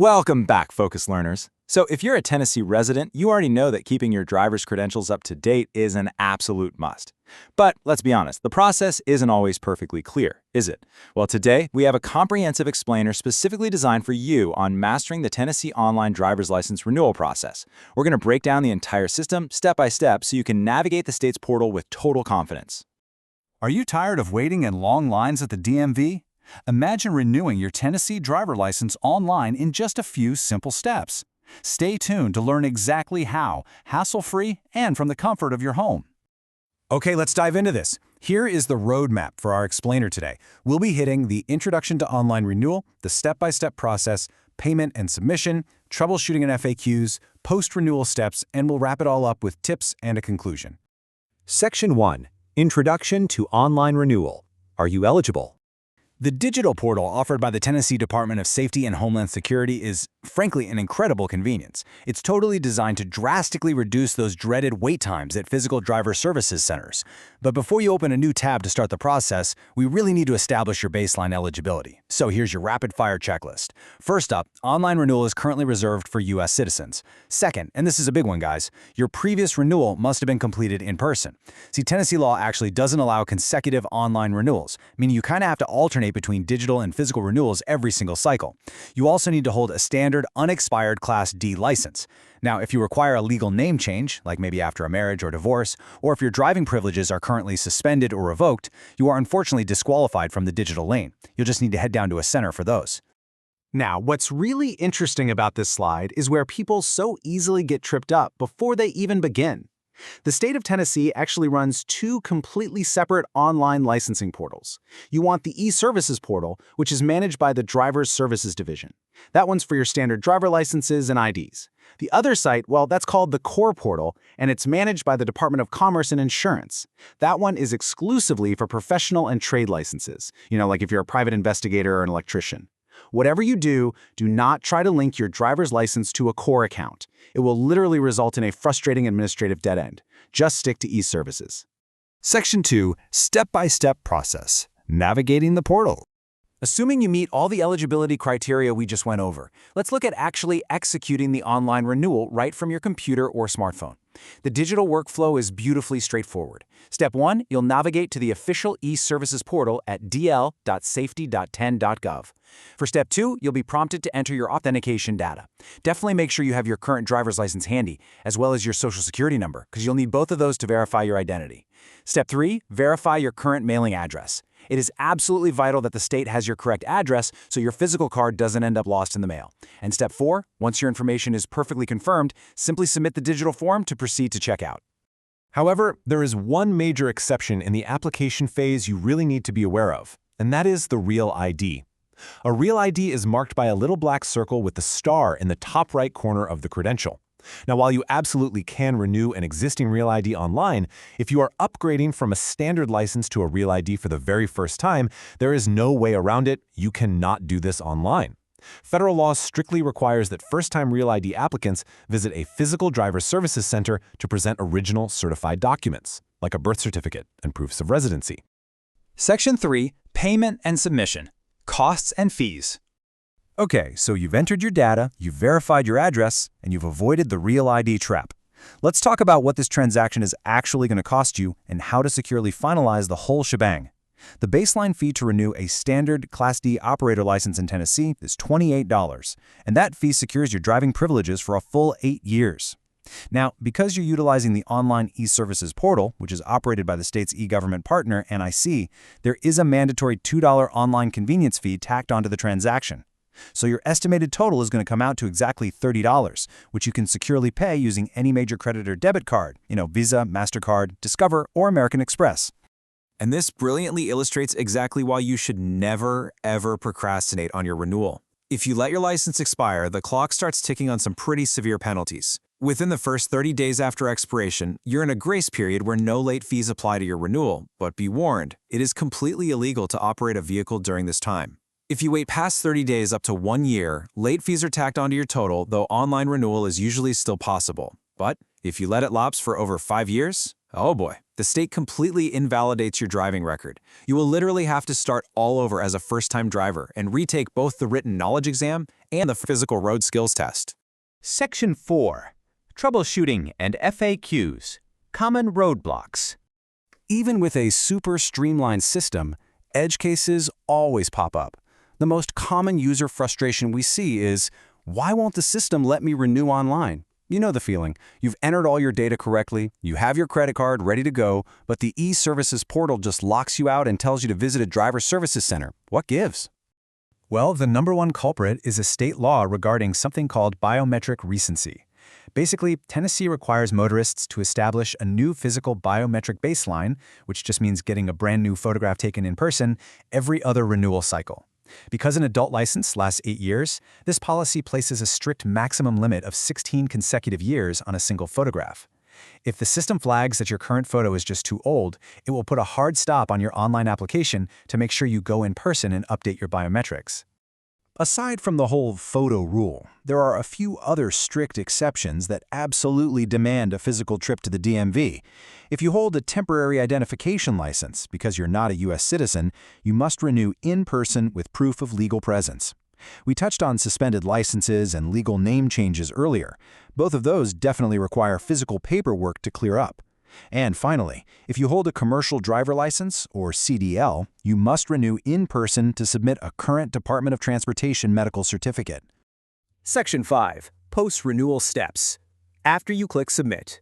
Welcome back, Focus Learners. So if you're a Tennessee resident, you already know that keeping your driver's credentials up to date is an absolute must. But let's be honest, the process isn't always perfectly clear, is it? Well, today we have a comprehensive explainer specifically designed for you on mastering the Tennessee online driver's license renewal process. We're going to break down the entire system step by step so you can navigate the state's portal with total confidence. Are you tired of waiting in long lines at the DMV? Imagine renewing your Tennessee driver license online in just a few simple steps. Stay tuned to learn exactly how, hassle-free and from the comfort of your home. Okay, let's dive into this. Here is the roadmap for our explainer today. We'll be hitting the Introduction to Online Renewal, the step-by-step process, payment and submission, troubleshooting and FAQs, post-renewal steps, and we'll wrap it all up with tips and a conclusion. Section 1. Introduction to Online Renewal. Are you eligible? The digital portal offered by the Tennessee Department of Safety and Homeland Security is, frankly, an incredible convenience. It's totally designed to drastically reduce those dreaded wait times at physical driver services centers. But before you open a new tab to start the process, we really need to establish your baseline eligibility. So here's your rapid-fire checklist. First up, online renewal is currently reserved for U.S. citizens. Second, and this is a big one, guys, your previous renewal must have been completed in person. See, Tennessee law actually doesn't allow consecutive online renewals, meaning you kind of have to alternate between digital and physical renewals every single cycle. You also need to hold a standard, unexpired Class D license. Now, if you require a legal name change, like maybe after a marriage or divorce, or if your driving privileges are currently suspended or revoked, you are unfortunately disqualified from the digital lane. You'll just need to head down to a center for those. Now, what's really interesting about this slide is where people so easily get tripped up before they even begin. The state of Tennessee actually runs two completely separate online licensing portals. You want the e-services portal, which is managed by the Driver's Services Division. That one's for your standard driver licenses and IDs. The other site, well, that's called the Core Portal, and it's managed by the Department of Commerce and Insurance. That one is exclusively for professional and trade licenses, like if you're a private investigator or an electrician. Whatever you do, do not try to link your driver's license to a Core account. It will literally result in a frustrating administrative dead end. Just stick to e-services. Section 2. Step-by-step process. Navigating the portal. Assuming you meet all the eligibility criteria we just went over, let's look at actually executing the online renewal right from your computer or smartphone. The digital workflow is beautifully straightforward. Step 1, you'll navigate to the official e-services portal at dl.safety.ten.gov. For Step 2, you'll be prompted to enter your authentication data. Definitely make sure you have your current driver's license handy, as well as your social security number, because you'll need both of those to verify your identity. Step 3, verify your current mailing address. It is absolutely vital that the state has your correct address so your physical card doesn't end up lost in the mail. And Step 4, once your information is perfectly confirmed, simply submit the digital form to proceed to checkout. However, there is one major exception in the application phase you really need to be aware of, and that is the Real ID. A Real ID is marked by a little black circle with the star in the top right corner of the credential. Now, while you absolutely can renew an existing Real ID online, if you are upgrading from a standard license to a Real ID for the very first time, there is no way around it. You cannot do this online. Federal law strictly requires that first-time Real ID applicants visit a physical driver's services center to present original certified documents, like a birth certificate and proofs of residency. Section 3, Payment and Submission. Costs and fees. Okay, so you've entered your data, you've verified your address, and you've avoided the Real ID trap. Let's talk about what this transaction is actually going to cost you and how to securely finalize the whole shebang. The baseline fee to renew a standard Class D operator license in Tennessee is $28, and that fee secures your driving privileges for a full 8 years. Now, because you're utilizing the online e-services portal, which is operated by the state's e-government partner, NIC, there is a mandatory $2 online convenience fee tacked onto the transaction. So your estimated total is going to come out to exactly $30, which you can securely pay using any major credit or debit card, Visa, MasterCard, Discover, or American Express. And this brilliantly illustrates exactly why you should never, ever procrastinate on your renewal. If you let your license expire, the clock starts ticking on some pretty severe penalties. Within the first 30 days after expiration, you're in a grace period where no late fees apply to your renewal, but be warned, it is completely illegal to operate a vehicle during this time. If you wait past 30 days up to 1 year, late fees are tacked onto your total, though online renewal is usually still possible. But if you let it lapse for over 5 years, oh boy, the state completely invalidates your driving record. You will literally have to start all over as a first-time driver and retake both the written knowledge exam and the physical road skills test. Section 4. Troubleshooting and FAQs. Common roadblocks. Even with a super streamlined system, edge cases always pop up. The most common user frustration we see is, why won't the system let me renew online? You know the feeling. You've entered all your data correctly, you have your credit card ready to go, but the e-services portal just locks you out and tells you to visit a driver services center. What gives? Well, the number one culprit is a state law regarding something called biometric recency. Basically, Tennessee requires motorists to establish a new physical biometric baseline, which just means getting a brand new photograph taken in person, every other renewal cycle. Because an adult license lasts 8 years, this policy places a strict maximum limit of 16 consecutive years on a single photograph. If the system flags that your current photo is just too old, it will put a hard stop on your online application to make sure you go in person and update your biometrics. Aside from the whole photo rule, there are a few other strict exceptions that absolutely demand a physical trip to the DMV. If you hold a temporary identification license because you're not a U.S. citizen, you must renew in person with proof of legal presence. We touched on suspended licenses and legal name changes earlier. Both of those definitely require physical paperwork to clear up. And finally, if you hold a commercial driver license, or CDL, you must renew in person to submit a current Department of Transportation medical certificate. Section 5. Post-renewal steps. After you click Submit.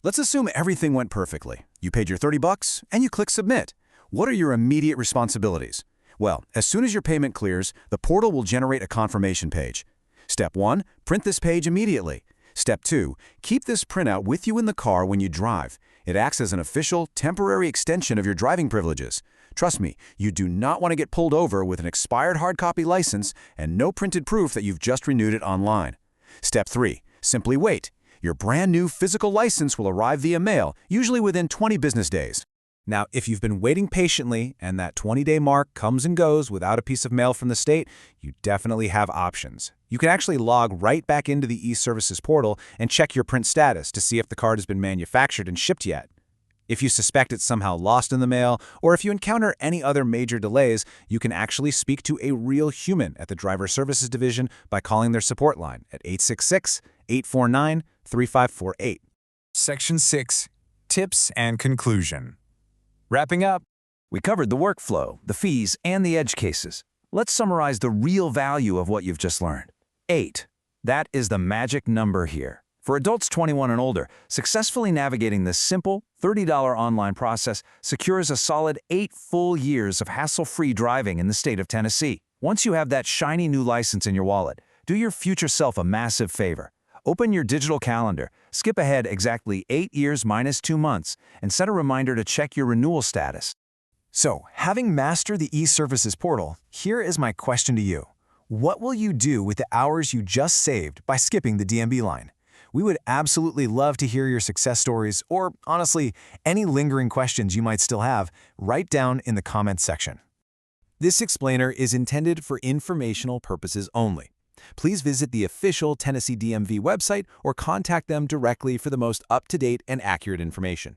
Let's assume everything went perfectly. You paid your $30 and you click Submit. What are your immediate responsibilities? Well, as soon as your payment clears, the portal will generate a confirmation page. Step 1. Print this page immediately. Step 2. Keep this printout with you in the car when you drive. It acts as an official, temporary extension of your driving privileges. Trust me, you do not want to get pulled over with an expired hard copy license and no printed proof that you've just renewed it online. Step 3. Simply wait. Your brand new physical license will arrive via mail, usually within 20 business days. Now, if you've been waiting patiently and that 20-day mark comes and goes without a piece of mail from the state, you definitely have options. You can actually log right back into the e-services portal and check your print status to see if the card has been manufactured and shipped yet. If you suspect it's somehow lost in the mail, or if you encounter any other major delays, you can actually speak to a real human at the Driver Services Division by calling their support line at 866-849-3548. Section 6. Tips and conclusion. Wrapping up, We covered the workflow, the fees, and the edge cases. Let's summarize the real value of what you've just learned. 8. That is the magic number here. For adults 21 and older, successfully navigating this simple, $30 online process secures a solid 8 full years of hassle-free driving in the state of Tennessee. Once you have that shiny new license in your wallet, do your future self a massive favor. Open your digital calendar, skip ahead exactly 8 years minus 2 months, and set a reminder to check your renewal status. So, having mastered the e-services portal, here is my question to you. What will you do with the hours you just saved by skipping the DMV line? We would absolutely love to hear your success stories, or honestly, any lingering questions you might still have, right down in the comments section. This explainer is intended for informational purposes only. Please visit the official Tennessee DMV website or contact them directly for the most up-to-date and accurate information.